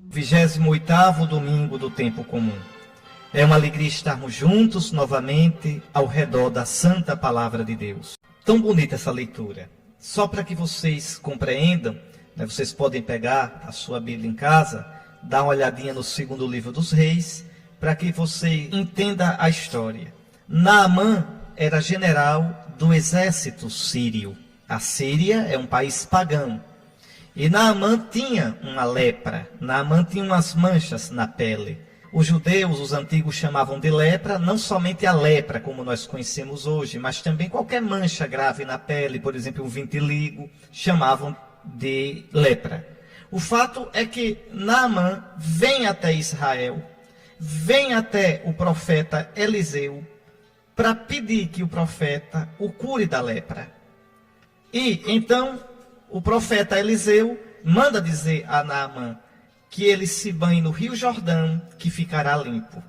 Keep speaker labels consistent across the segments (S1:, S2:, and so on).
S1: 28º domingo do tempo comum. É uma alegria estarmos juntos novamente ao redor da Santa Palavra de Deus. Tão bonita essa leitura. Só para que vocês compreendam, vocês podem pegar a sua Bíblia em casa, dar uma olhadinha no segundo livro dos Reis, para que você entenda a história. Naamã era general do exército sírio. A Síria é um país pagão. E Naamã tinha uma lepra, Naamã tinha umas manchas na pele. Os judeus, os antigos, chamavam de lepra, não somente a lepra, como nós conhecemos hoje, mas também qualquer mancha grave na pele, por exemplo, um vitiligo, chamavam de lepra. O fato é que Naamã vem até Israel, vem até o profeta Eliseu, para pedir que o profeta o cure da lepra. E então o profeta Eliseu manda dizer a Naamã que ele se banhe no Rio Jordão, que ficará limpo.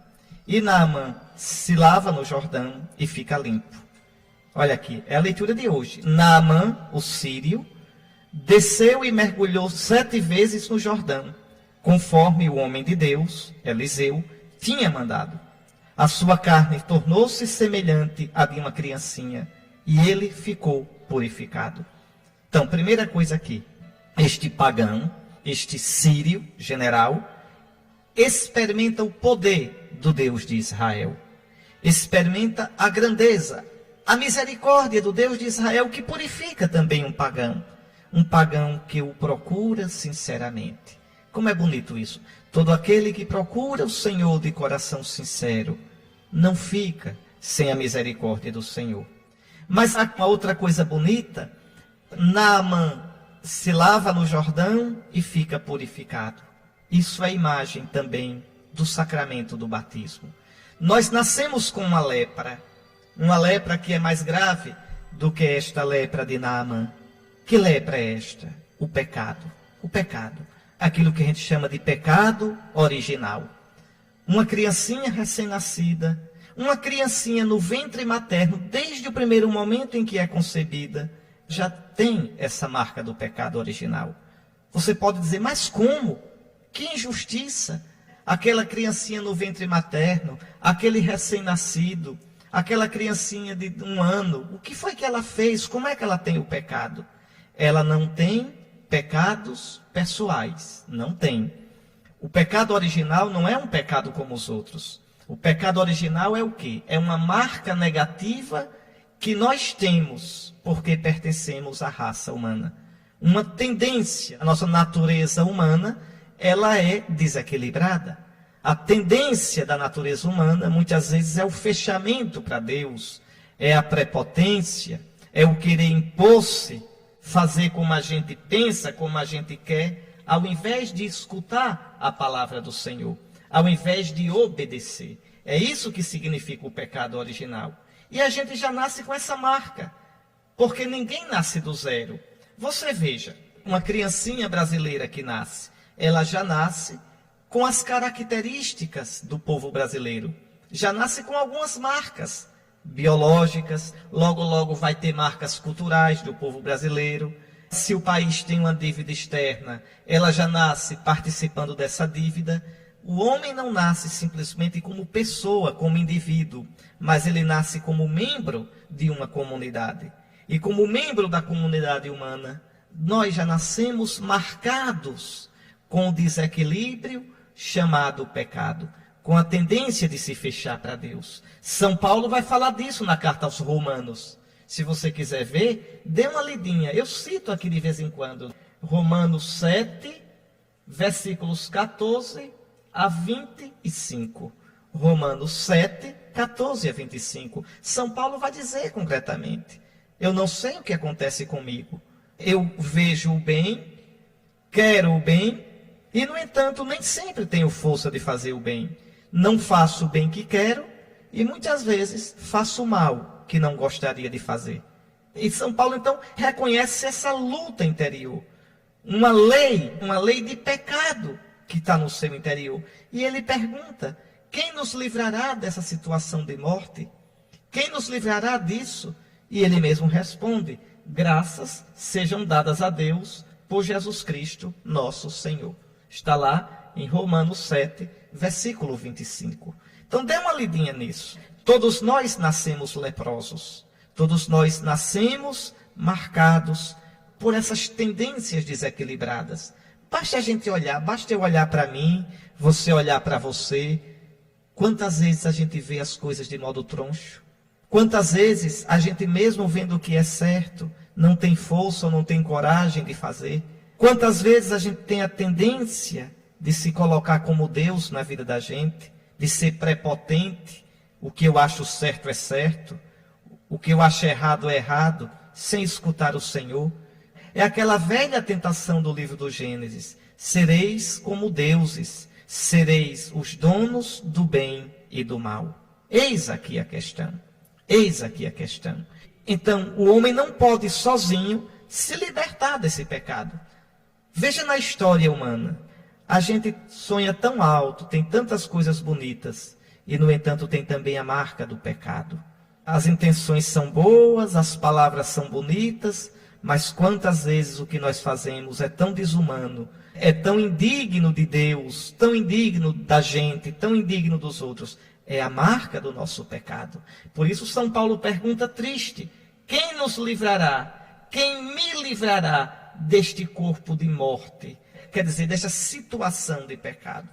S1: E Naamã se lava no Jordão e fica limpo. Olha aqui, é a leitura de hoje. Naamã, o sírio, desceu e mergulhou 7 vezes no Jordão, conforme o homem de Deus, Eliseu, tinha mandado. A sua carne tornou-se semelhante à de uma criancinha, e ele ficou purificado. Então, primeira coisa aqui, este pagão, este sírio general, experimenta o poder do Deus de Israel. Experimenta a grandeza, a misericórdia do Deus de Israel, que purifica também um pagão. Um pagão que o procura sinceramente. Como é bonito isso. Todo aquele que procura o Senhor de coração sincero, não fica sem a misericórdia do Senhor. Mas há uma outra coisa bonita. Naamã se lava no Jordão e fica purificado. Isso é imagem também do sacramento do batismo. Nós nascemos com uma lepra que é mais grave do que esta lepra de Naamã. Que lepra é esta? O pecado. O pecado. Aquilo que a gente chama de pecado original. Uma criancinha recém-nascida, uma criancinha no ventre materno, desde o primeiro momento em que é concebida, já tem essa marca do pecado original. Você pode dizer, mas como? Que injustiça! Aquela criancinha no ventre materno, aquele recém-nascido, aquela criancinha de 1 ano, o que foi que ela fez? Como é que ela tem o pecado? Ela não tem pecados pessoais, não tem. O pecado original não é um pecado como os outros. O pecado original é o quê? É uma marca negativa que nós temos porque pertencemos à raça humana. Uma tendência, a nossa natureza humana, ela é desequilibrada. A tendência da natureza humana, muitas vezes, é o fechamento para Deus, é a prepotência, é o querer impor-se, fazer como a gente pensa, como a gente quer, ao invés de escutar a palavra do Senhor, ao invés de obedecer. É isso que significa o pecado original. E a gente já nasce com essa marca, porque ninguém nasce do zero. Você veja, uma criancinha brasileira que nasce, ela já nasce com as características do povo brasileiro. Já nasce com algumas marcas biológicas, logo logo vai ter marcas culturais do povo brasileiro. Se o país tem uma dívida externa, ela já nasce participando dessa dívida. O homem não nasce simplesmente como pessoa, como indivíduo, mas ele nasce como membro de uma comunidade. E como membro da comunidade humana, nós já nascemos marcados com o desequilíbrio chamado pecado, com a tendência de se fechar para Deus. São Paulo vai falar disso na carta aos Romanos. Se você quiser ver, dê uma lidinha. Eu cito aqui de vez em quando. Romanos 7, versículos 14 a 25. Romanos 7, 14 a 25. São Paulo vai dizer concretamente: eu não sei o que acontece comigo. Eu vejo o bem, quero o bem, e no entanto nem sempre tenho força de fazer o bem. Não faço o bem que quero, e muitas vezes faço o mal que não gostaria de fazer. E São Paulo então reconhece essa luta interior. Uma lei de pecado que está no seu interior. E ele pergunta: quem nos livrará dessa situação de morte? Quem nos livrará disso? E ele mesmo responde: graças sejam dadas a Deus por Jesus Cristo, nosso Senhor. Está lá em Romanos 7, versículo 25. Então dê uma lidinha nisso. Todos nós nascemos leprosos. Todos nós nascemos marcados por essas tendências desequilibradas. Basta a gente olhar, basta eu olhar para mim, você olhar para você. Quantas vezes a gente vê as coisas de modo troncho? Quantas vezes a gente, mesmo vendo o que é certo, não tem força ou não tem coragem de fazer? Quantas vezes a gente tem a tendência de se colocar como Deus na vida da gente, de ser prepotente, o que eu acho certo é certo, o que eu acho errado é errado, sem escutar o Senhor? É aquela velha tentação do livro do Gênesis: sereis como deuses, sereis os donos do bem e do mal. Eis aqui a questão. Eis aqui a questão. Então, o homem não pode sozinho se libertar desse pecado. Veja na história humana. A gente sonha tão alto, tem tantas coisas bonitas, e no entanto tem também a marca do pecado. As intenções são boas, as palavras são bonitas, mas quantas vezes o que nós fazemos é tão desumano, é tão indigno de Deus, tão indigno da gente, tão indigno dos outros. É a marca do nosso pecado. Por isso São Paulo pergunta triste: quem nos livrará? Quem me livrará deste corpo de morte? Quer dizer, desta situação de pecado.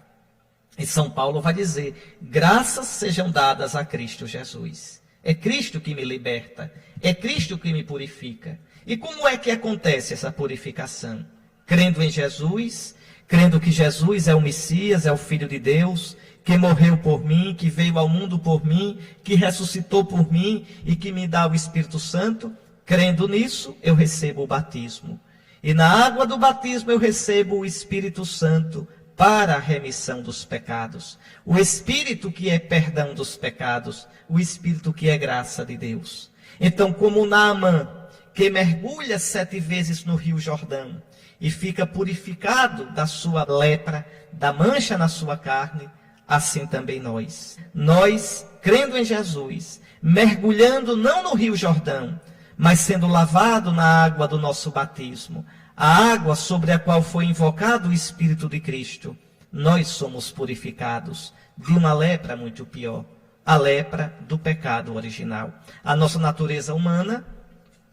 S1: E São Paulo vai dizer: graças sejam dadas a Cristo Jesus. É Cristo que me liberta, é Cristo que me purifica. E como é que acontece essa purificação? Crendo em Jesus, crendo que Jesus é o Messias, é o Filho de Deus, que morreu por mim, que veio ao mundo por mim, que ressuscitou por mim e que me dá o Espírito Santo. Crendo nisso, eu recebo o batismo. E na água do batismo eu recebo o Espírito Santo para a remissão dos pecados. O Espírito que é perdão dos pecados, o Espírito que é graça de Deus. Então, como Naamã, que mergulha 7 vezes no Rio Jordão e fica purificado da sua lepra, da mancha na sua carne, assim também nós. Nós, crendo em Jesus, mergulhando não no Rio Jordão, mas sendo lavado na água do nosso batismo, a água sobre a qual foi invocado o Espírito de Cristo, nós somos purificados de uma lepra muito pior, a lepra do pecado original. A nossa natureza humana,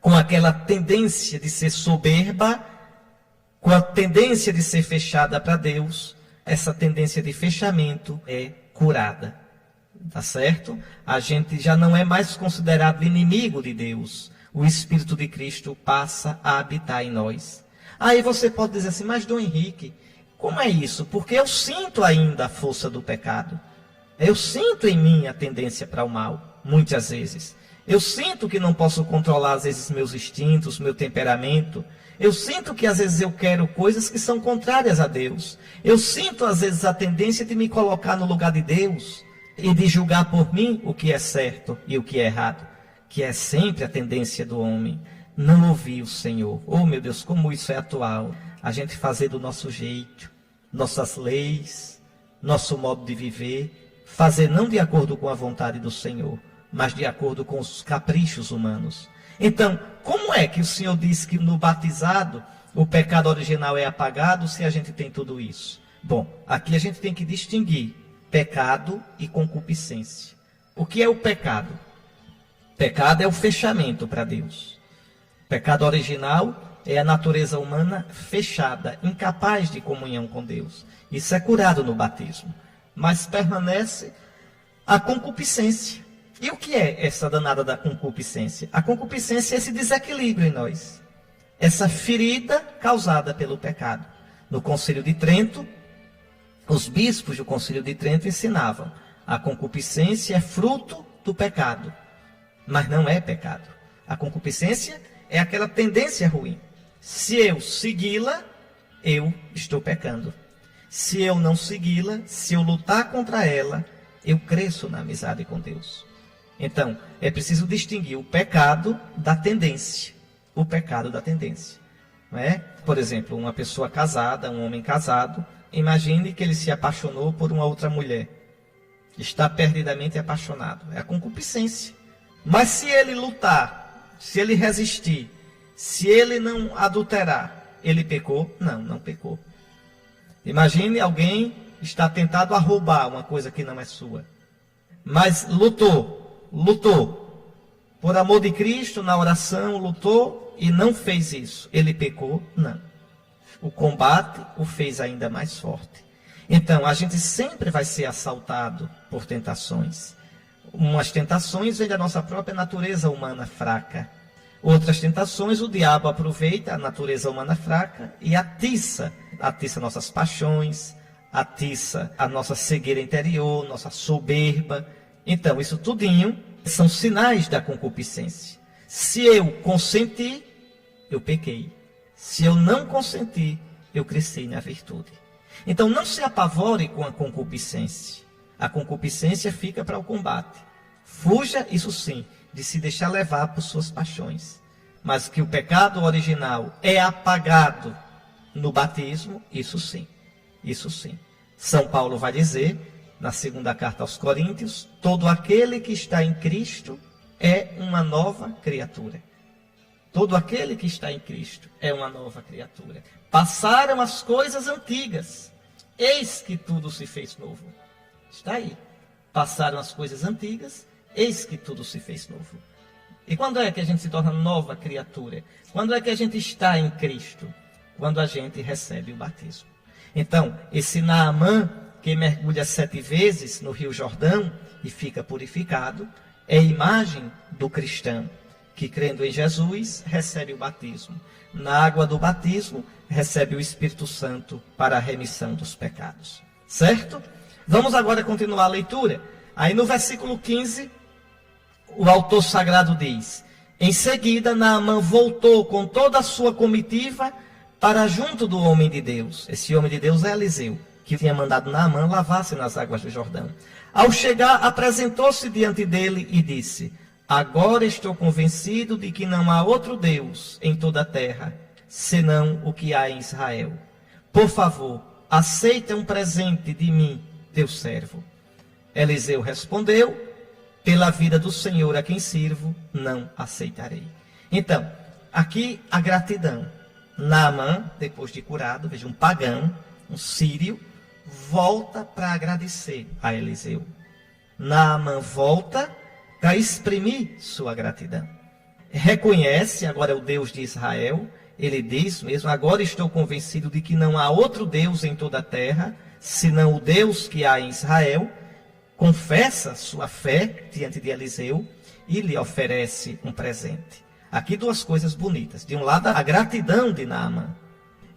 S1: com aquela tendência de ser soberba, com a tendência de ser fechada para Deus, essa tendência de fechamento é curada. Tá certo? A gente já não é mais considerado inimigo de Deus. O Espírito de Cristo passa a habitar em nós. Aí você pode dizer assim: mas Dom Henrique, como é isso? Porque eu sinto ainda a força do pecado. Eu sinto em mim a tendência para o mal, muitas vezes. Eu sinto que não posso controlar, às vezes, meus instintos, meu temperamento. Eu sinto que, às vezes, eu quero coisas que são contrárias a Deus. Eu sinto, às vezes, a tendência de me colocar no lugar de Deus e de julgar por mim o que é certo e o que é errado, que é sempre a tendência do homem. Não ouvir o Senhor. Oh, meu Deus, como isso é atual. A gente fazer do nosso jeito, nossas leis, nosso modo de viver, fazer não de acordo com a vontade do Senhor, mas de acordo com os caprichos humanos. Então, como é que o Senhor diz que no batizado o pecado original é apagado se a gente tem tudo isso? Bom, aqui a gente tem que distinguir pecado e concupiscência. O que é o pecado? Pecado é o fechamento para Deus. Pecado original é a natureza humana fechada, incapaz de comunhão com Deus. Isso é curado no batismo. Mas permanece a concupiscência. E o que é essa danada da concupiscência? A concupiscência é esse desequilíbrio em nós. Essa ferida causada pelo pecado. No Concílio de Trento, os bispos do Concílio de Trento ensinavam: a concupiscência é fruto do pecado, mas não é pecado. A concupiscência é aquela tendência ruim. Se eu segui-la, eu estou pecando. Se eu não segui-la, se eu lutar contra ela, eu cresço na amizade com Deus. Então, é preciso distinguir o pecado da tendência. O pecado da tendência. Não é? Por exemplo, uma pessoa casada, um homem casado, imagine que ele se apaixonou por uma outra mulher. Está perdidamente apaixonado. É a concupiscência. Mas se ele lutar, se ele resistir, se ele não adulterar, ele pecou? Não, não pecou. Imagine alguém está tentado a roubar uma coisa que não é sua. Mas lutou. Por amor de Cristo, na oração, lutou e não fez isso. Ele pecou? Não. O combate o fez ainda mais forte. Então, a gente sempre vai ser assaltado por tentações. Umas tentações vêm da nossa própria natureza humana fraca. Outras tentações, o diabo aproveita a natureza humana fraca e atiça nossas paixões, atiça a nossa cegueira interior, nossa soberba. Então, isso tudinho são sinais da concupiscência. Se eu consenti, eu pequei. Se eu não consenti, eu cresci na virtude. Então, não se apavore com a concupiscência. A concupiscência fica para o combate. Fuja, isso sim, de se deixar levar por suas paixões. Mas que o pecado original é apagado no batismo, isso sim. Isso sim. São Paulo vai dizer, na segunda carta aos Coríntios, todo aquele que está em Cristo é uma nova criatura. Todo aquele que está em Cristo é uma nova criatura. Passaram as coisas antigas, eis que tudo se fez novo. Está aí. Passaram as coisas antigas, eis que tudo se fez novo. E quando é que a gente se torna nova criatura? Quando é que a gente está em Cristo? Quando a gente recebe o batismo. Então, esse Naamã, que mergulha 7 vezes no Rio Jordão e fica purificado, é a imagem do cristão, que crendo em Jesus, recebe o batismo. Na água do batismo, recebe o Espírito Santo para a remissão dos pecados. Certo? Vamos agora continuar a leitura. Aí no versículo 15, o autor sagrado diz: em seguida, Naamã voltou com toda a sua comitiva para junto do homem de Deus. Esse homem de Deus é Eliseu, que tinha mandado Naamã lavar-se nas águas do Jordão. Ao chegar, apresentou-se diante dele e disse: agora estou convencido de que não há outro Deus em toda a terra, senão o que há em Israel. Por favor, aceita um presente de mim, teu servo. Eliseu respondeu: pela vida do Senhor a quem sirvo, não aceitarei. Então, aqui a gratidão. Naamã, depois de curado, veja, um pagão, um sírio, volta para agradecer a Eliseu. Naamã volta para exprimir sua gratidão. Reconhece, agora é o Deus de Israel, ele diz mesmo: agora estou convencido de que não há outro Deus em toda a terra, senão o Deus que há em Israel. Confessa sua fé diante de Eliseu e lhe oferece um presente. Aqui 2 coisas bonitas. De um lado, a gratidão de Naamã.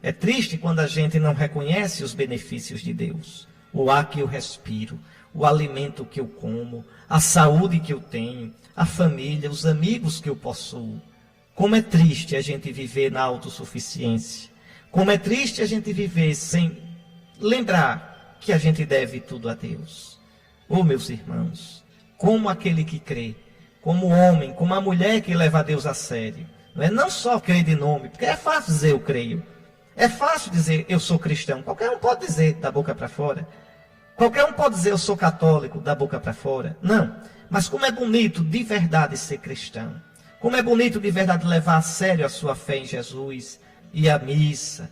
S1: É triste quando a gente não reconhece os benefícios de Deus. O ar que eu respiro, o alimento que eu como, a saúde que eu tenho, a família, os amigos que eu possuo. Como é triste a gente viver na autossuficiência. Como é triste a gente viver sem lembrar que a gente deve tudo a Deus. Oh, meus irmãos, como aquele que crê, como o homem, como a mulher que leva a Deus a sério. Não só crer de nome, porque é fácil dizer eu creio. É fácil dizer eu sou cristão. Qualquer um pode dizer da boca para fora. Qualquer um pode dizer eu sou católico da boca para fora. Não. Mas como é bonito de verdade ser cristão. Como é bonito de verdade levar a sério a sua fé em Jesus, ir à missa,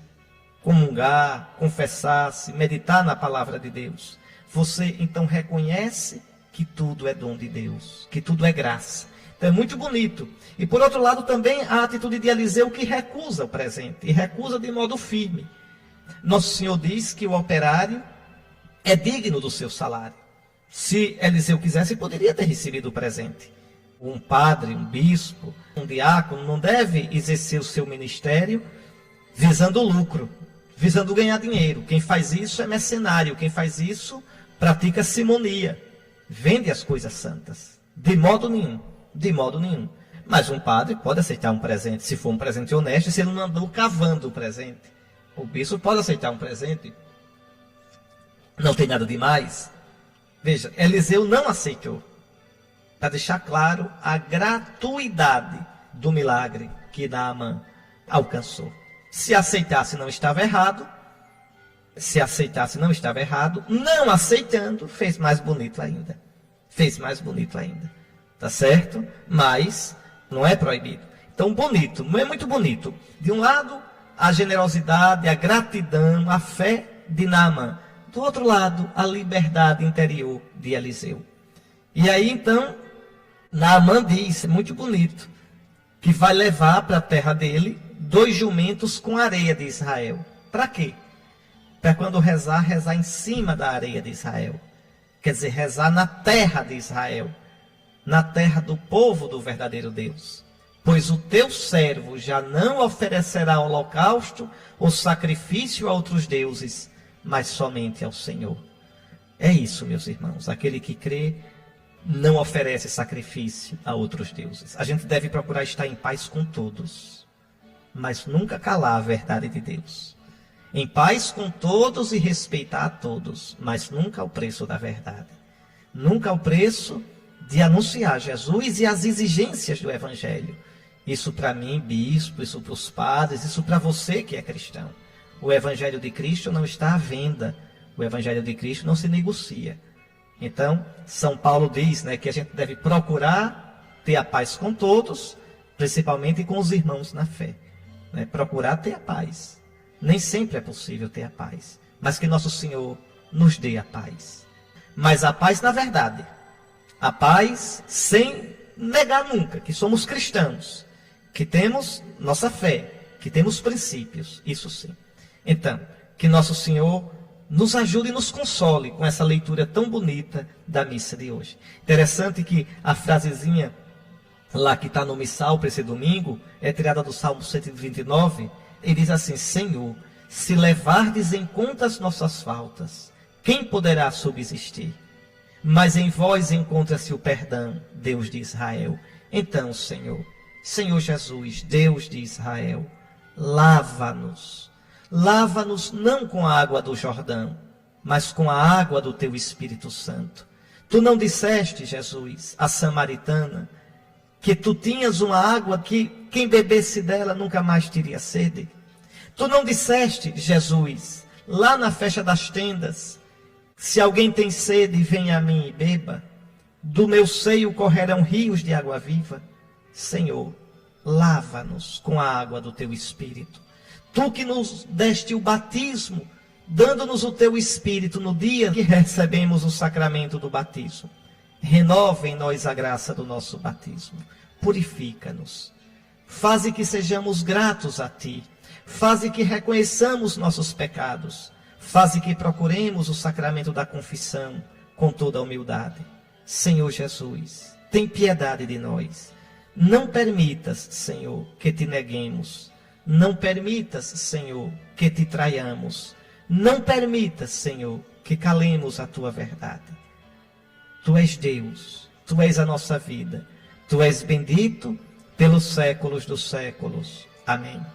S1: comungar, confessar-se, meditar na palavra de Deus. Você então reconhece que tudo é dom de Deus, que tudo é graça. Então é muito bonito. E por outro lado também a atitude de Eliseu, que recusa o presente, e recusa de modo firme. Nosso Senhor diz que o operário é digno do seu salário. Se Eliseu quisesse, poderia ter recebido o presente. Um padre, um bispo, um diácono não deve exercer o seu ministério visando lucro, visando ganhar dinheiro. Quem faz isso é mercenário, quem faz isso pratica simonia, vende as coisas santas. De modo nenhum, de modo nenhum. Mas um padre pode aceitar um presente, se for um presente honesto, se ele não andou cavando o presente. O bispo pode aceitar um presente, não tem nada demais. Veja, Eliseu não aceitou, para deixar claro a gratuidade do milagre que Naamã alcançou. Se aceitasse, não estava errado. Se aceitasse, não estava errado. Não aceitando, fez mais bonito ainda. Fez mais bonito ainda. Tá certo? Mas não é proibido. Então, bonito, não é muito bonito. De um lado, a generosidade, a gratidão, a fé de Naamã. Do outro lado, a liberdade interior de Eliseu. E aí então, Naamã diz, muito bonito, que vai levar para a terra dele 2 jumentos com areia de Israel. Para quê? Para quando rezar, rezar em cima da areia de Israel. Quer dizer, rezar na terra de Israel, na terra do povo do verdadeiro Deus. Pois o teu servo já não oferecerá holocausto ou sacrifício a outros deuses, mas somente ao Senhor. É isso, meus irmãos. Aquele que crê não oferece sacrifício a outros deuses. A gente deve procurar estar em paz com todos, mas nunca calar a verdade de Deus. Em paz com todos e respeitar a todos, mas nunca ao preço da verdade. Nunca ao preço de anunciar Jesus e as exigências do Evangelho. Isso para mim, bispo, isso para os padres, isso para você que é cristão. O Evangelho de Cristo não está à venda. O Evangelho de Cristo não se negocia. Então, São Paulo diz, que a gente deve procurar ter a paz com todos, principalmente com os irmãos na fé. Procurar ter a paz. Nem sempre é possível ter a paz, mas que nosso Senhor nos dê a paz. Mas a paz na verdade. A paz sem negar nunca que somos cristãos, que temos nossa fé, que temos princípios, isso sim. Então, que nosso Senhor nos ajude e nos console com essa leitura tão bonita da missa de hoje. Interessante que a frasezinha lá que está no missal para esse domingo é tirada do Salmo 129. Ele diz assim: Senhor, se levardes em conta as nossas faltas, quem poderá subsistir? Mas em vós encontra-se o perdão, Deus de Israel. Então, Senhor Jesus, Deus de Israel, lava-nos. Lava-nos não com a água do Jordão, mas com a água do teu Espírito Santo. Tu não disseste, Jesus, à samaritana, que tu tinhas uma água que quem bebesse dela nunca mais teria sede? Tu não disseste, Jesus, lá na festa das tendas, se alguém tem sede, venha a mim e beba. Do meu seio correrão rios de água viva. Senhor, lava-nos com a água do teu Espírito. Tu que nos deste o batismo, dando-nos o teu Espírito no dia que recebemos o sacramento do batismo. Renova em nós a graça do nosso batismo. Purifica-nos. Faze que sejamos gratos a Ti. Faze que reconheçamos nossos pecados. Faze que procuremos o sacramento da confissão com toda a humildade. Senhor Jesus, tem piedade de nós. Não permitas, Senhor, que Te neguemos. Não permitas, Senhor, que Te traiamos. Não permitas, Senhor, que calemos a Tua verdade. Tu és Deus, Tu és a nossa vida. Tu és bendito pelos séculos dos séculos. Amém.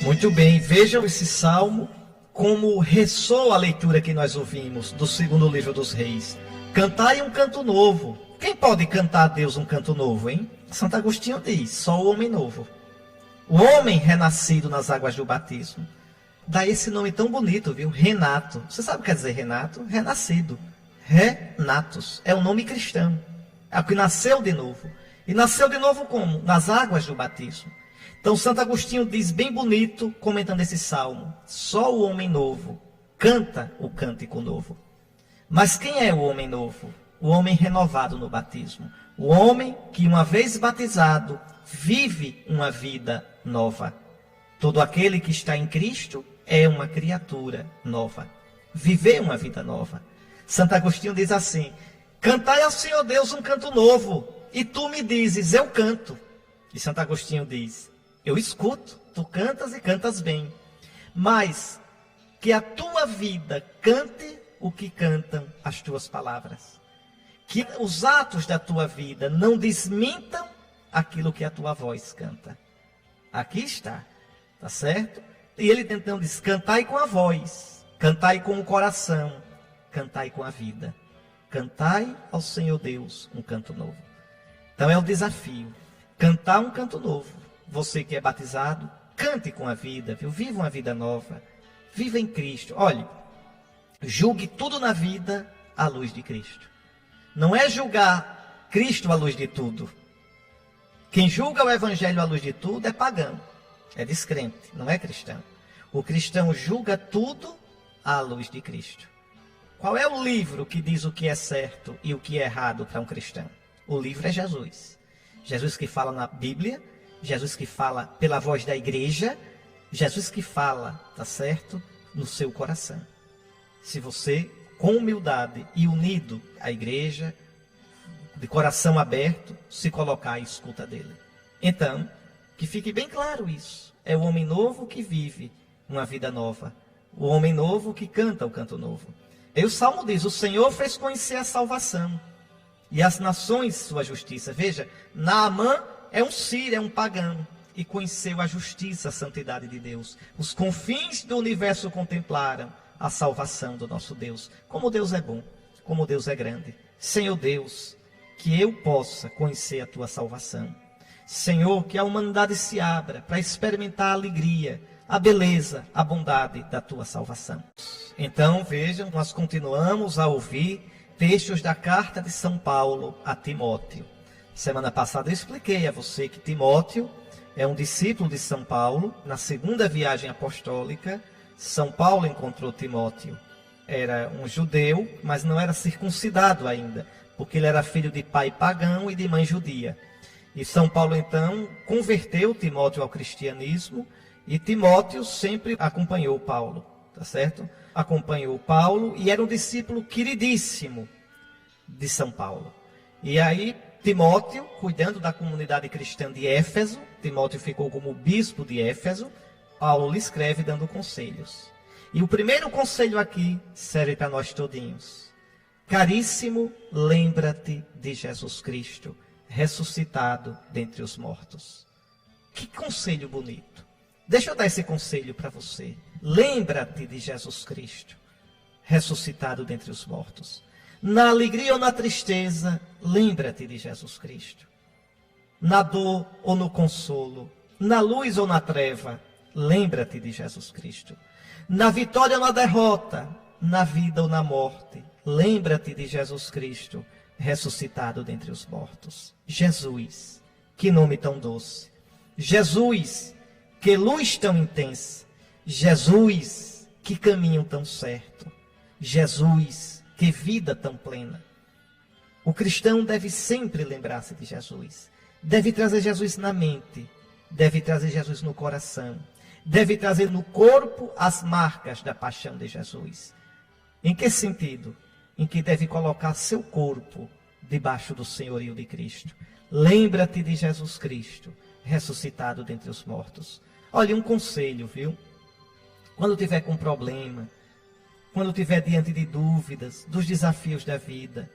S1: Muito bem, vejam esse salmo, como ressoa a leitura que nós ouvimos do 2º livro dos Reis. Cantai um canto novo. Quem pode cantar a Deus um canto novo, hein? Santo Agostinho diz, só o homem novo. O homem renascido nas águas do batismo. Dá esse nome tão bonito, viu? Renato. Você sabe o que quer dizer Renato? Renascido. Renatus. É um nome cristão. É o que nasceu de novo. E nasceu de novo como? Nas águas do batismo. Então Santo Agostinho diz bem bonito, comentando esse salmo. Só o homem novo canta o cântico novo. Mas quem é o homem novo? O homem renovado no batismo. O homem que, uma vez batizado, vive uma vida nova. Todo aquele que está em Cristo é uma criatura nova. Viver uma vida nova. Santo Agostinho diz assim: cantai ao Senhor Deus um canto novo, e tu me dizes, eu canto. E Santo Agostinho diz, eu escuto, tu cantas e cantas bem. Mas que a tua vida cante o que cantam as tuas palavras. Que os atos da tua vida não desmintam aquilo que a tua voz canta. Aqui está, tá certo? E ele então diz, cantai com a voz, cantai com o coração, cantai com a vida. Cantai ao Senhor Deus um canto novo. Então é o desafio, cantar um canto novo. Você que é batizado, cante com a vida, viu? Viva uma vida nova, viva em Cristo. Olhe, julgue tudo na vida à luz de Cristo. Não é julgar Cristo à luz de tudo. Quem julga o Evangelho à luz de tudo é pagão, é descrente, não é cristão. O cristão julga tudo à luz de Cristo. Qual é o livro que diz o que é certo e o que é errado para um cristão? O livro é Jesus. Jesus que fala na Bíblia, Jesus que fala pela voz da igreja, Jesus que fala, tá certo, no seu coração. Se você, com humildade e unido à igreja, de coração aberto, se colocar à escuta dele. Então, que fique bem claro isso. É o homem novo que vive uma vida nova. O homem novo que canta o canto novo. E o Salmo diz, o Senhor fez conhecer a salvação e as nações sua justiça. Veja, Naamã é um sírio, é um pagão, e conheceu a justiça, a santidade de Deus. Os confins do universo contemplaram a salvação do nosso Deus. Como Deus é bom, como Deus é grande. Senhor Deus, que eu possa conhecer a tua salvação. Senhor, que a humanidade se abra para experimentar a alegria, a beleza, a bondade da tua salvação. Então, vejam, nós continuamos a ouvir textos da carta de São Paulo a Timóteo. Semana passada eu expliquei a você que Timóteo é um discípulo de São Paulo. Na segunda viagem apostólica, São Paulo encontrou Timóteo. Era um judeu, mas não era circuncidado ainda, porque ele era filho de pai pagão e de mãe judia. E São Paulo, então, converteu Timóteo ao cristianismo, e Timóteo sempre acompanhou Paulo, tá certo? Acompanhou Paulo e era um discípulo queridíssimo de São Paulo. E aí, Timóteo, cuidando da comunidade cristã de Éfeso, Timóteo ficou como bispo de Éfeso, Paulo lhe escreve dando conselhos. E o primeiro conselho aqui serve para nós todinhos. Caríssimo, lembra-te de Jesus Cristo, ressuscitado dentre os mortos. Que conselho bonito. Deixa eu dar esse conselho para você. Lembra-te de Jesus Cristo, ressuscitado dentre os mortos. Na alegria ou na tristeza, lembra-te de Jesus Cristo. Na dor ou no consolo, na luz ou na treva, lembra-te de Jesus Cristo. Na vitória ou na derrota, na vida ou na morte, lembra-te de Jesus Cristo, ressuscitado dentre os mortos. Jesus, que nome tão doce. Jesus, que luz tão intensa. Jesus, que caminho tão certo. Jesus, que vida tão plena. O cristão deve sempre lembrar-se de Jesus. Deve trazer Jesus na mente. Deve trazer Jesus no coração. Deve trazer no corpo as marcas da paixão de Jesus. Em que sentido? Em que deve colocar seu corpo debaixo do senhorio de Cristo. Lembra-te de Jesus Cristo, ressuscitado dentre os mortos. Olha, um conselho, viu? Quando tiver com problema, quando tiver diante de dúvidas, dos desafios da vida,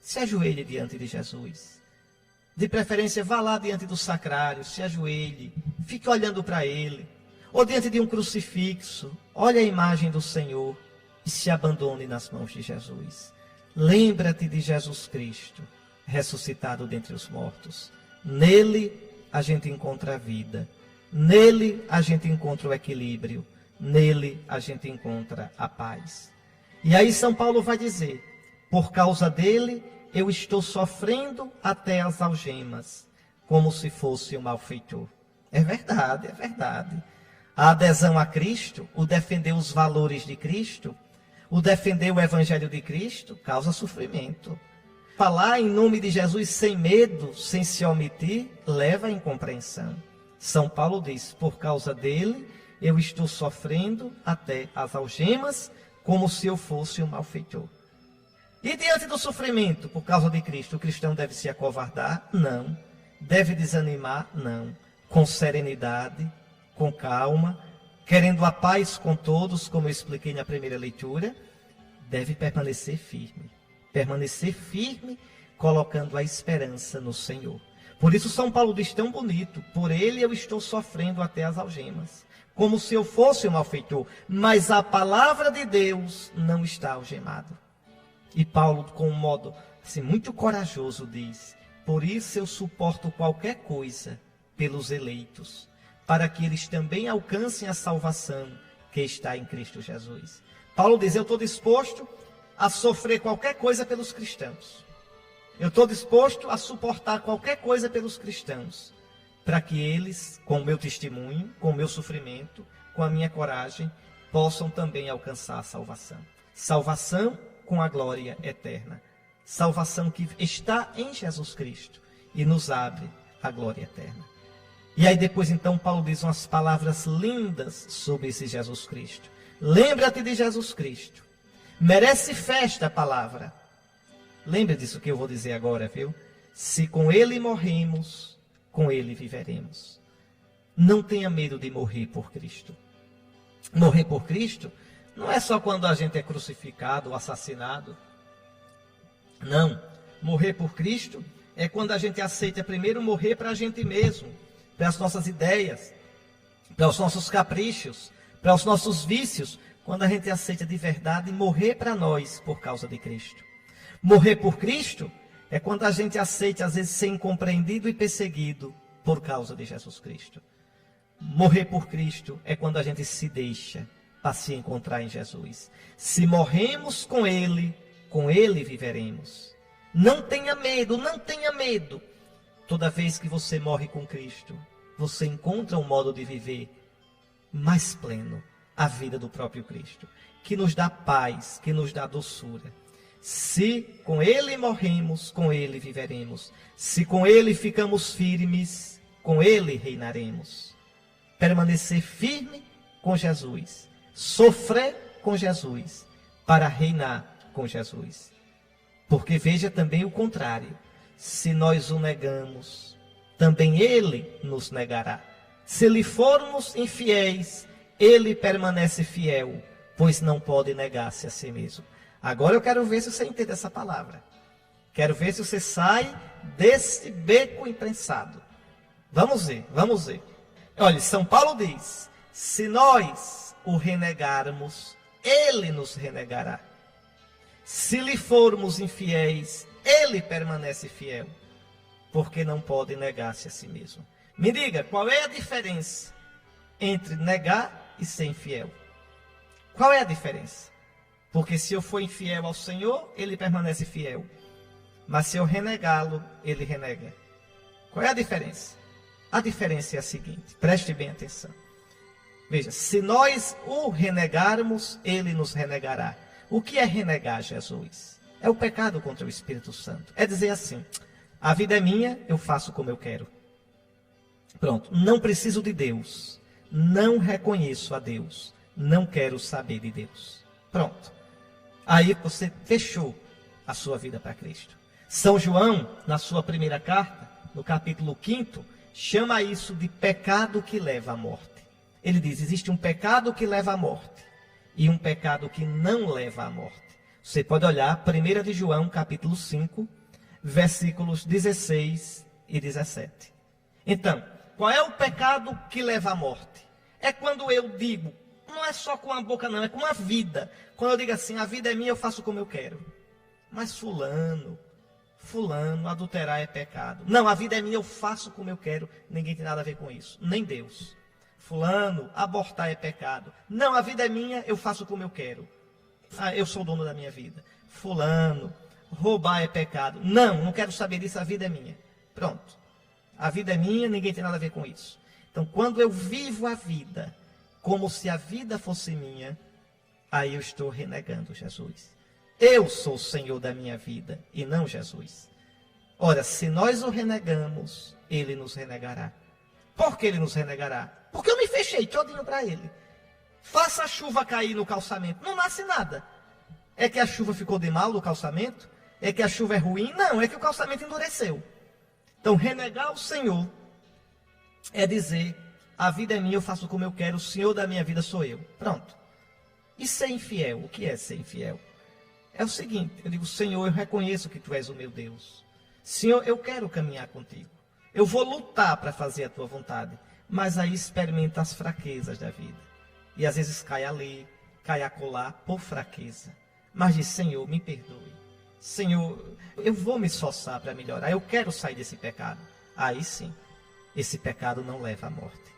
S1: se ajoelhe diante de Jesus. De preferência, vá lá diante do sacrário, se ajoelhe, fique olhando para ele. Ou diante de um crucifixo, olhe a imagem do Senhor e se abandone nas mãos de Jesus. Lembra-te de Jesus Cristo, ressuscitado dentre os mortos. Nele a gente encontra a vida. Nele a gente encontra o equilíbrio. Nele a gente encontra a paz. E aí São Paulo vai dizer, por causa dele eu estou sofrendo até as algemas, como se fosse um malfeitor. É verdade, é verdade. A adesão a Cristo, o defender os valores de Cristo, o defender o Evangelho de Cristo, causa sofrimento. Falar em nome de Jesus sem medo, sem se omitir, leva à incompreensão. São Paulo diz, por causa dele, eu estou sofrendo até as algemas, como se eu fosse um malfeitor. E diante do sofrimento, por causa de Cristo, o cristão deve se acovardar? Não. Deve desanimar? Não. Com serenidade, com calma, querendo a paz com todos, como eu expliquei na primeira leitura, deve permanecer firme. Permanecer firme, colocando a esperança no Senhor. Por isso São Paulo diz tão bonito, por ele eu estou sofrendo até as algemas, como se eu fosse um malfeitor, mas a palavra de Deus não está algemada. E Paulo, com um modo assim, muito corajoso, diz, por isso eu suporto qualquer coisa pelos eleitos, para que eles também alcancem a salvação que está em Cristo Jesus. Paulo diz, eu estou disposto a sofrer qualquer coisa pelos cristãos. Eu estou disposto a suportar qualquer coisa pelos cristãos, para que eles, com o meu testemunho, com o meu sofrimento, com a minha coragem, possam também alcançar a salvação. Salvação com a glória eterna. Salvação que está em Jesus Cristo e nos abre a glória eterna. E aí depois então Paulo diz umas palavras lindas sobre esse Jesus Cristo. Lembra-te de Jesus Cristo. Merece festa a palavra. Lembra disso que eu vou dizer agora, viu? Se com ele morremos, com ele viveremos. Não tenha medo de morrer por Cristo. Morrer por Cristo não é só quando a gente é crucificado ou assassinado. Não. Morrer por Cristo é quando a gente aceita primeiro morrer para a gente mesmo, para as nossas ideias, para os nossos caprichos, para os nossos vícios, quando a gente aceita de verdade morrer para nós por causa de Cristo. Morrer por Cristo é quando a gente aceita, às vezes, ser incompreendido e perseguido por causa de Jesus Cristo. Morrer por Cristo é quando a gente se deixa para se encontrar em Jesus. Se morremos com Ele viveremos. Não tenha medo, não tenha medo. Toda vez que você morre com Cristo, você encontra um modo de viver mais pleno, a vida do próprio Cristo, que nos dá paz, que nos dá doçura. Se com Ele morremos, com Ele viveremos. Se com Ele ficamos firmes, com Ele reinaremos. Permanecer firme com Jesus, sofrer com Jesus, para reinar com Jesus. Porque veja também o contrário. Se nós o negamos, também Ele nos negará. Se lhe formos infiéis, Ele permanece fiel, pois não pode negar-se a si mesmo. Agora eu quero ver se você entende essa palavra. Quero ver se você sai desse beco imprensado. Vamos ver, vamos ver. Olha, São Paulo diz, se nós o renegarmos, Ele nos renegará. Se lhe formos infiéis, Ele permanece fiel, porque não pode negar-se a si mesmo. Me diga, qual é a diferença entre negar e ser infiel? Qual é a diferença? Porque se eu for infiel ao Senhor, Ele permanece fiel. Mas se eu renegá-lo, Ele renega. Qual é a diferença? A diferença é a seguinte, preste bem atenção. Veja, se nós o renegarmos, Ele nos renegará. O que é renegar Jesus? É o pecado contra o Espírito Santo. É dizer assim, a vida é minha, eu faço como eu quero. Pronto, não preciso de Deus. Não reconheço a Deus. Não quero saber de Deus. Pronto. Aí você fechou a sua vida para Cristo. São João, na sua primeira carta, no capítulo 5, chama isso de pecado que leva à morte. Ele diz, existe um pecado que leva à morte e um pecado que não leva à morte. Você pode olhar 1 de João, capítulo 5, versículos 16 e 17. Então, qual é o pecado que leva à morte? É quando eu digo, não é só com a boca não, é com a vida. Quando eu digo assim, a vida é minha, eu faço como eu quero. Mas fulano, adulterar é pecado. Não, a vida é minha, eu faço como eu quero. Ninguém tem nada a ver com isso, nem Deus. Fulano, abortar é pecado. Não, a vida é minha, eu faço como eu quero. Eu sou dono da minha vida. Fulano, roubar é pecado. Não, não quero saber disso, a vida é minha. Pronto. A vida é minha, ninguém tem nada a ver com isso. Então, quando eu vivo a vida como se a vida fosse minha, aí eu estou renegando Jesus. Eu sou o Senhor da minha vida e não Jesus. Ora, se nós o renegamos, Ele nos renegará. Por que Ele nos renegará? Porque eu me fechei todinho para Ele. Faça a chuva cair no calçamento, não nasce nada. É que a chuva ficou de mal no calçamento? É que a chuva é ruim? Não, é que o calçamento endureceu. Então, renegar o Senhor é dizer, a vida é minha, eu faço como eu quero, o Senhor da minha vida sou eu. Pronto. E ser infiel? O que é ser infiel? É o seguinte, eu digo, Senhor, eu reconheço que Tu és o meu Deus. Senhor, eu quero caminhar contigo. Eu vou lutar para fazer a Tua vontade. Mas aí experimenta as fraquezas da vida. E às vezes cai ali, cai acolá por fraqueza. Mas diz, Senhor, me perdoe. Senhor, eu vou me esforçar para melhorar. Eu quero sair desse pecado. Aí sim, esse pecado não leva à morte.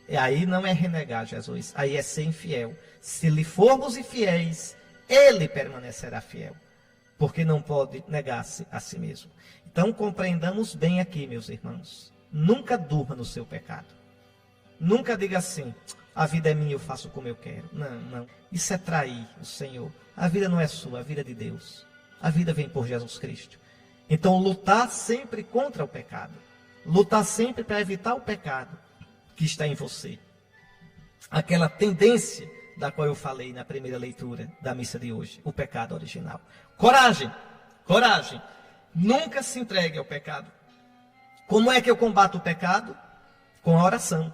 S1: E aí não é renegar Jesus. Aí é ser infiel. Se lhe formos infiéis, Ele permanecerá fiel. Porque não pode negar-se a si mesmo. Então compreendamos bem aqui, meus irmãos. Nunca durma no seu pecado. Nunca diga assim, a vida é minha, eu faço como eu quero. Não, não. Isso é trair o Senhor. A vida não é sua, a vida é de Deus. A vida vem por Jesus Cristo. Então, lutar sempre contra o pecado. Lutar sempre para evitar o pecado que está em você. Aquela tendência da qual eu falei na primeira leitura da missa de hoje. O pecado original. Coragem! Coragem! Nunca se entregue ao pecado. Como é que eu combato o pecado? Com a oração.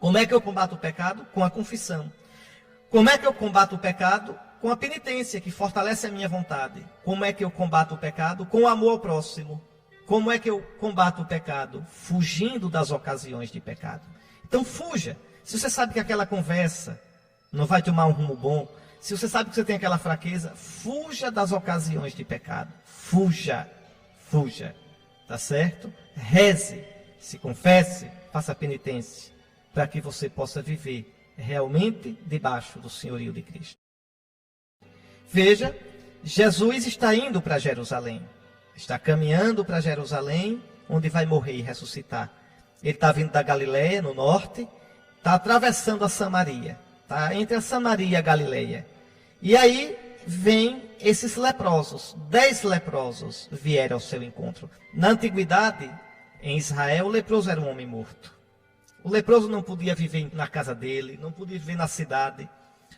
S1: Como é que eu combato o pecado? Com a confissão. Como é que eu combato o pecado? Com a penitência, que fortalece a minha vontade. Como é que eu combato o pecado? Com o amor ao próximo. Como é que eu combato o pecado? Fugindo das ocasiões de pecado. Então fuja. Se você sabe que aquela conversa não vai tomar um rumo bom, se você sabe que você tem aquela fraqueza, fuja das ocasiões de pecado. Fuja. Fuja. Tá certo? Reze, se confesse, faça penitência, para que você possa viver realmente debaixo do senhorio de Cristo. Veja, Jesus está indo para Jerusalém. Está caminhando para Jerusalém, onde vai morrer e ressuscitar. Ele está vindo da Galileia, no norte, está atravessando a Samaria. Está entre a Samaria e a Galileia. E aí vem esses leprosos. 10 leprosos vieram ao seu encontro. Na antiguidade, em Israel, o leproso era um homem morto. O leproso não podia viver na casa dele, não podia viver na cidade.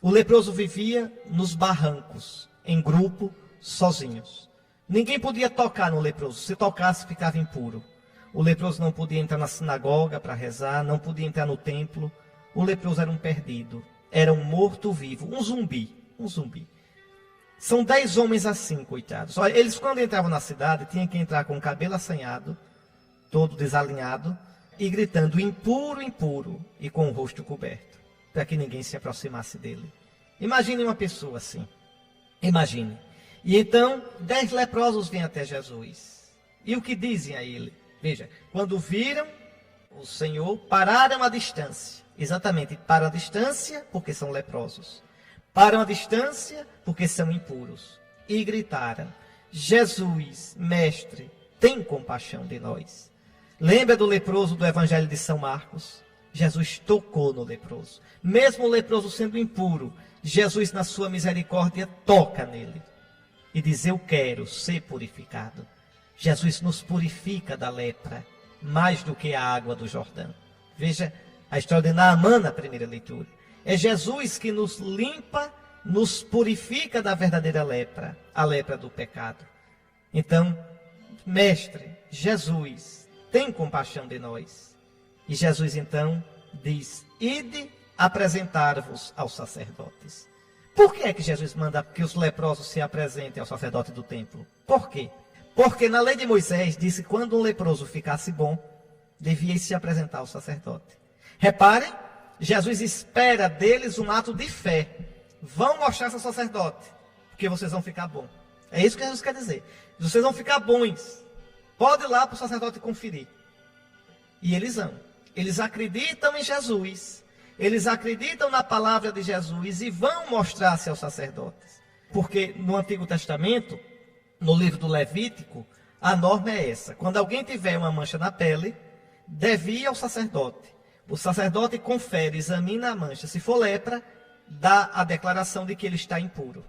S1: O leproso vivia nos barrancos, em grupo, sozinhos. Ninguém podia tocar no leproso. Se tocasse, ficava impuro. O leproso não podia entrar na sinagoga para rezar, não podia entrar no templo. O leproso era um perdido, era um morto-vivo, um zumbi. São 10 homens assim, coitados. Olha, eles, quando entravam na cidade, tinham que entrar com o cabelo assanhado, todo desalinhado, e gritando, impuro, impuro, e com o rosto coberto, para que ninguém se aproximasse dele. Imagine uma pessoa assim. Imagine. E então, 10 leprosos vêm até Jesus. E o que dizem a ele? Veja, quando viram o Senhor, pararam à distância. Exatamente, param à distância porque são leprosos. Param à distância porque são impuros. E gritaram, Jesus, mestre, tem compaixão de nós. Lembra do leproso do Evangelho de São Marcos? Jesus tocou no leproso. Mesmo o leproso sendo impuro, Jesus, na sua misericórdia, toca nele. E diz, eu quero ser purificado. Jesus nos purifica da lepra, mais do que a água do Jordão. Veja a história de Naamã na primeira leitura. É Jesus que nos limpa, nos purifica da verdadeira lepra, a lepra do pecado. Então, mestre, Jesus, tem compaixão de nós. E Jesus então diz, ide apresentar-vos aos sacerdotes. Por que é que Jesus manda que os leprosos se apresentem ao sacerdote do templo? Por quê? Porque na lei de Moisés disse que quando um leproso ficasse bom, devia se apresentar ao sacerdote. Reparem, Jesus espera deles um ato de fé. Vão mostrar-se ao sacerdote, porque vocês vão ficar bom. É isso que Jesus quer dizer. Vocês vão ficar bons. Pode ir lá para o sacerdote conferir. E eles vão. Eles acreditam em Jesus. Eles acreditam na palavra de Jesus e vão mostrar-se aos sacerdotes. Porque no Antigo Testamento, no livro do Levítico, a norma é essa. Quando alguém tiver uma mancha na pele, deve ir ao sacerdote. O sacerdote confere, examina a mancha. Se for lepra, dá a declaração de que ele está impuro.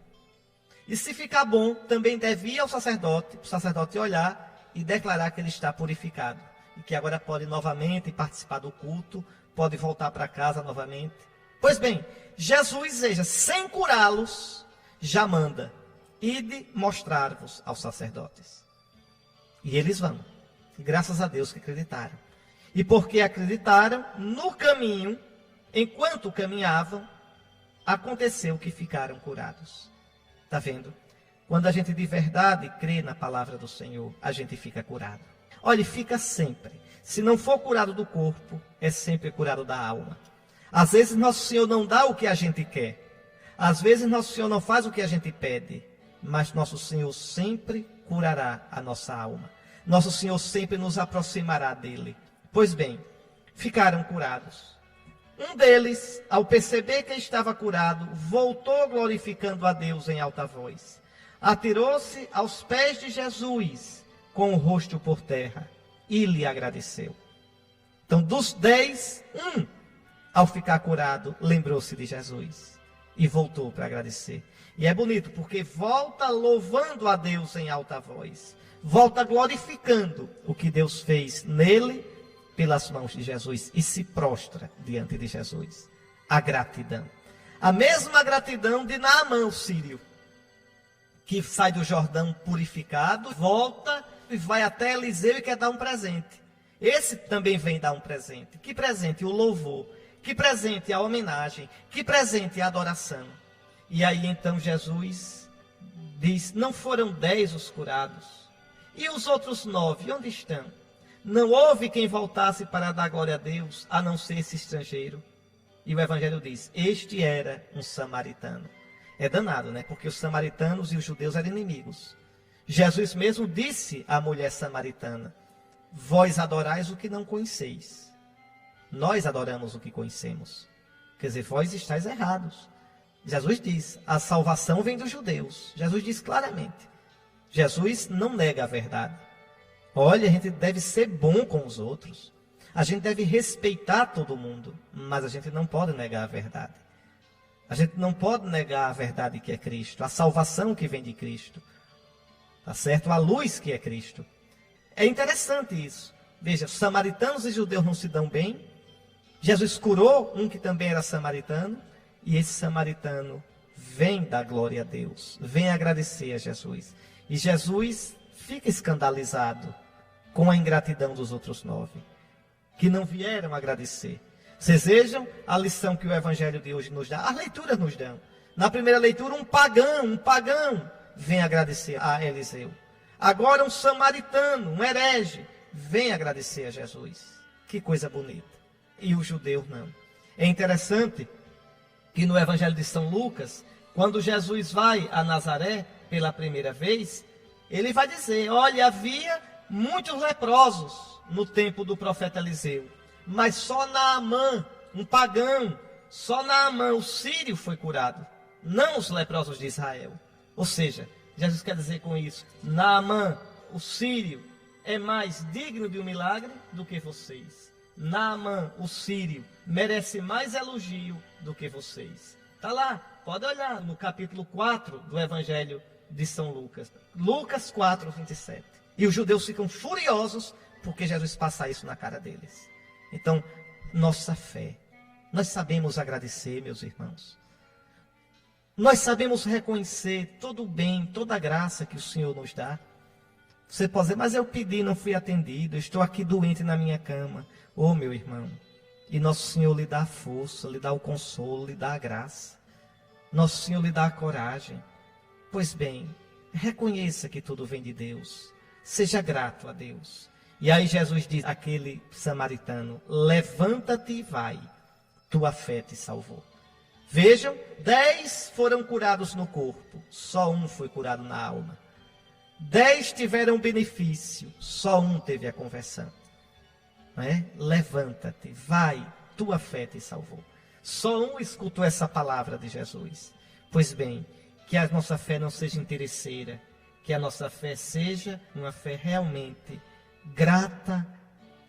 S1: E se ficar bom, também deve ir ao sacerdote, para o sacerdote olhar e declarar que ele está purificado. E que agora pode novamente participar do culto, pode voltar para casa novamente. Pois bem, Jesus, veja, sem curá-los, já manda, ide mostrar-vos aos sacerdotes. E eles vão. E graças a Deus que acreditaram. E porque acreditaram, no caminho, enquanto caminhavam, aconteceu que ficaram curados. Está vendo? Quando a gente de verdade crê na palavra do Senhor, a gente fica curado. Olhe, fica sempre. Se não for curado do corpo, é sempre curado da alma. Às vezes nosso Senhor não dá o que a gente quer. Às vezes nosso Senhor não faz o que a gente pede. Mas nosso Senhor sempre curará a nossa alma. Nosso Senhor sempre nos aproximará dele. Pois bem, ficaram curados. Um deles, ao perceber que estava curado, voltou glorificando a Deus em alta voz. Atirou-se aos pés de Jesus, com o rosto por terra, e lhe agradeceu. Então, dos 10, um ao ficar curado, lembrou-se de Jesus e voltou para agradecer. E é bonito, porque volta louvando a Deus em alta voz, volta glorificando o que Deus fez nele, pelas mãos de Jesus, e se prostra diante de Jesus. A gratidão. A mesma gratidão de Naamã, o sírio, que sai do Jordão purificado, volta e vai até Eliseu e quer dar um presente. Esse também vem dar um presente. Que presente? O louvor. Que presente? A homenagem. Que presente? A adoração. E aí então Jesus diz, não foram 10 os curados? E os outros 9, onde estão? Não houve quem voltasse para dar glória a Deus, a não ser esse estrangeiro. E o Evangelho diz, este era um samaritano. É danado, né? Porque os samaritanos e os judeus eram inimigos. Jesus mesmo disse à mulher samaritana, vós adorais o que não conheceis. Nós adoramos o que conhecemos. Quer dizer, vós estáis errados. Jesus diz, a salvação vem dos judeus. Jesus diz claramente. Jesus não nega a verdade. Olha, a gente deve ser bom com os outros. A gente deve respeitar todo mundo. Mas a gente não pode negar a verdade. A gente não pode negar a verdade que é Cristo. A salvação que vem de Cristo. Tá certo? A luz que é Cristo. É interessante isso. Veja, os samaritanos e judeus não se dão bem. Jesus curou um que também era samaritano. E esse samaritano vem dar glória a Deus. Vem agradecer a Jesus. E Jesus fica escandalizado com a ingratidão dos outros 9, que não vieram agradecer. Vocês vejam a lição que o Evangelho de hoje nos dá. As leituras nos dão. Na primeira leitura, um pagão, vem agradecer a Eliseu. Agora um samaritano, um herege, vem agradecer a Jesus. Que coisa bonita. E o judeu não. É interessante que no Evangelho de São Lucas, quando Jesus vai a Nazaré pela primeira vez, ele vai dizer, olha, havia muitos leprosos no tempo do profeta Eliseu, mas só Naamã, um pagão, só Naamã, o sírio, foi curado, não os leprosos de Israel. Ou seja, Jesus quer dizer com isso, Naamã, o sírio, é mais digno de um milagre do que vocês. Naamã, o sírio, merece mais elogio do que vocês. Está lá, pode olhar no capítulo 4 do Evangelho de São Lucas. Lucas 4, 27. E os judeus ficam furiosos porque Jesus passa isso na cara deles. Então, nossa fé. Nós sabemos agradecer, meus irmãos. Nós sabemos reconhecer todo o bem, toda a graça que o Senhor nos dá. Você pode dizer, mas eu pedi, não fui atendido, estou aqui doente na minha cama. Ô, meu irmão, e nosso Senhor lhe dá a força, lhe dá o consolo, lhe dá a graça. Nosso Senhor lhe dá a coragem. Pois bem, reconheça que tudo vem de Deus. Seja grato a Deus. E aí Jesus diz àquele samaritano, levanta-te e vai, tua fé te salvou. Vejam, 10 foram curados no corpo, só um foi curado na alma. 10 tiveram benefício, só um teve a conversão. Não é? Levanta-te, vai, tua fé te salvou. Só um escutou essa palavra de Jesus. Pois bem, que a nossa fé não seja interesseira, que a nossa fé seja uma fé realmente grata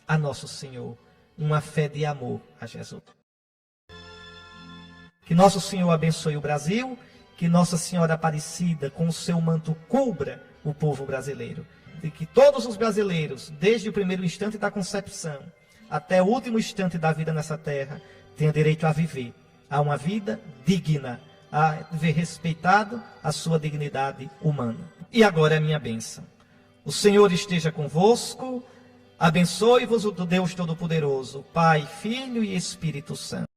S1: a nosso Senhor, uma fé de amor a Jesus. Que nosso Senhor abençoe o Brasil, que Nossa Senhora Aparecida com o seu manto cubra o povo brasileiro. E que todos os brasileiros, desde o primeiro instante da concepção até o último instante da vida nessa terra, tenham direito a viver, a uma vida digna, a ver respeitado a sua dignidade humana. E agora é a minha bênção. O Senhor esteja convosco, abençoe-vos o Deus Todo-Poderoso, Pai, Filho e Espírito Santo.